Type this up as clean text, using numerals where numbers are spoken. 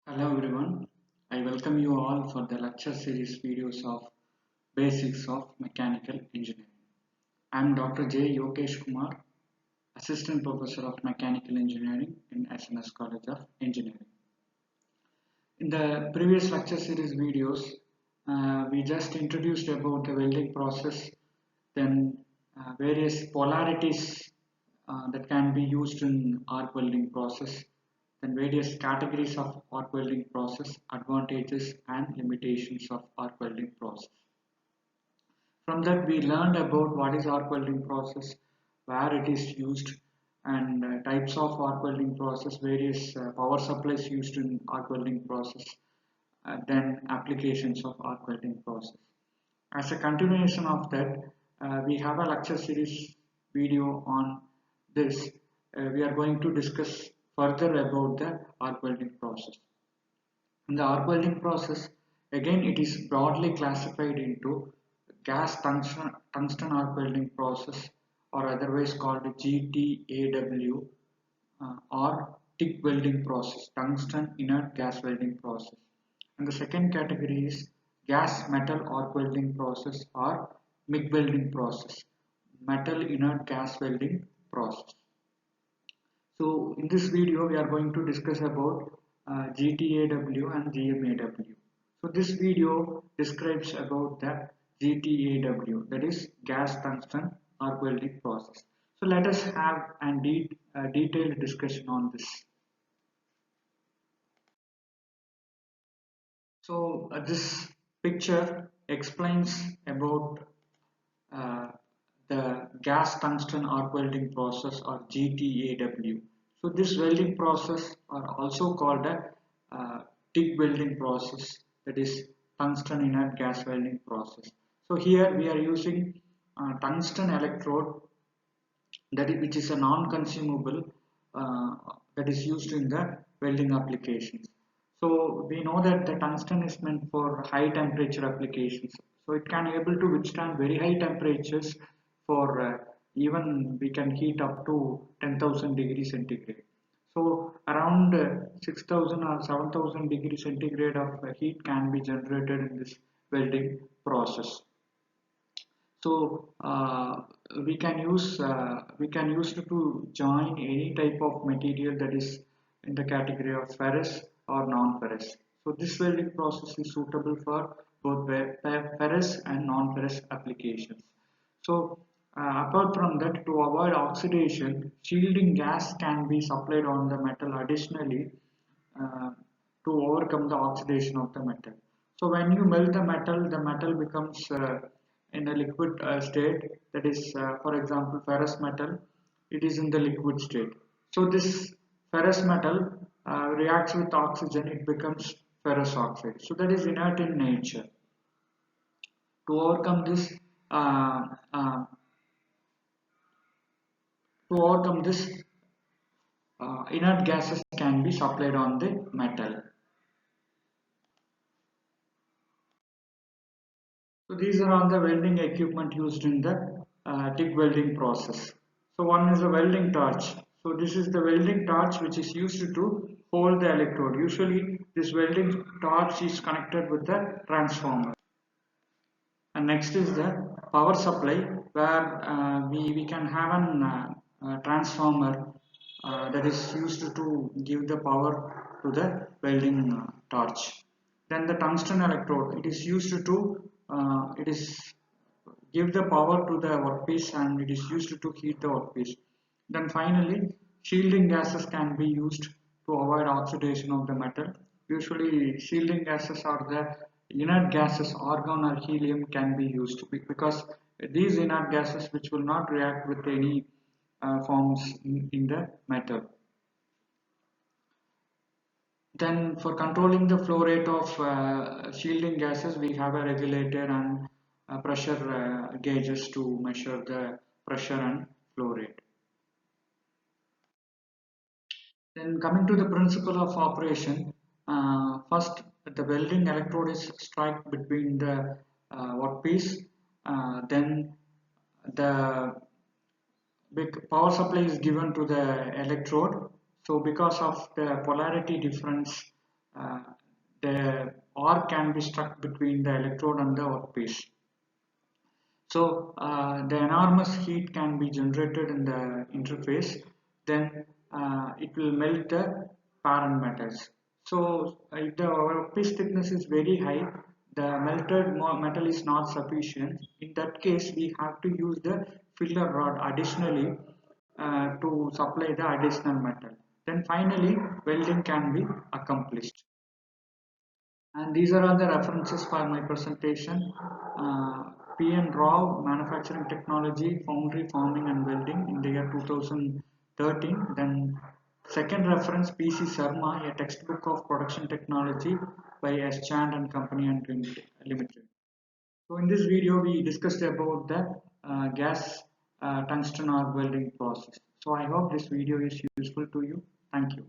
Hello everyone, I welcome you all for the lecture series videos of Basics of Mechanical Engineering. I am Dr. J.Yokesh Kumar, Assistant Professor of Mechanical Engineering in SNS College of Engineering. In the previous lecture series videos, we just introduced about the welding process, then various polarities that can be used in arc welding process, then various categories of arc welding process, advantages and limitations of arc welding process. From that we learned about what is arc welding process, where it is used, and types of arc welding process, various power supplies used in arc welding process, then applications of arc welding process. As a continuation of that, we have a lecture series video on this. We are going to discuss further about the arc welding process. In the arc welding process, again it is broadly classified into gas tungsten arc welding process, or otherwise called GTAW, or TIG welding process, tungsten inert gas welding process. And the second category is gas metal arc welding process, or MIG welding process, metal inert gas welding process. So in this video we are going to discuss about GTAW and GMAW. So this video describes about the GTAW, that is gas tungsten arc welding process. So let us have a detailed discussion on this. So this picture explains about uh, the gas tungsten arc welding process, or GTAW. So this welding process are also called a TIG welding process, that is tungsten inert gas welding process. So here we are using tungsten electrode, which is a non-consumable, that is used in the welding applications. So we know that the tungsten is meant for high temperature applications. So it can able to withstand very high temperatures for even we can heat up to 10,000 degrees centigrade. So around 6,000 or 7,000 degrees centigrade of heat can be generated in this welding process. So we can use it to join any type of material that is in the category of ferrous or non-ferrous. So this welding process is suitable for both ferrous and non-ferrous applications. So apart from that, to avoid oxidation, shielding gas can be supplied on the metal additionally uh, to overcome the oxidation of the metal. So when you melt the metal becomes in a liquid state, that is for example ferrous metal, it is in the liquid state. So this ferrous metal reacts with oxygen, it becomes ferrous oxide. So that is inert in nature. To overcome this, uh, uh, inert gases can be supplied on the metal. So these are all the welding equipment used in the TIG welding process. So one is a welding torch. So this is the welding torch which is used to hold the electrode. Usually this welding torch is connected with the transformer. And next is the power supply, where we can have an transformer that is used to give the power to the welding torch. Then the tungsten electrode, it is used to it is give the power to the workpiece, and it is used to heat the workpiece. Then finally, shielding gases can be used to avoid oxidation of the metal. Usually shielding gases are the inert gases, argon or helium can be used, because these inert gases which will not react with any forms in the metal. Then for controlling the flow rate of shielding gases, we have a regulator and pressure gauges to measure the pressure and flow rate. Then coming to the principle of operation, first the welding electrode is struck between the workpiece, then the big power supply is given to the electrode. So because of the polarity difference, the arc can be struck between the electrode and the workpiece. So the enormous heat can be generated in the interface, then it will melt the parent metals. So if the workpiece thickness is very high, the melted metal is not sufficient. In that case, we have to use the filler rod additionally to supply the additional metal. Then finally, welding can be accomplished. And these are all the references for my presentation. PN Rao, Manufacturing Technology, Foundry, Forming and Welding in the year 2013. Then second reference, PC Sharma, a textbook of production technology by S. Chand and Company and Limited. So in this video, we discussed about the gas tungsten arc welding process. So I hope this video is useful to you. Thank you.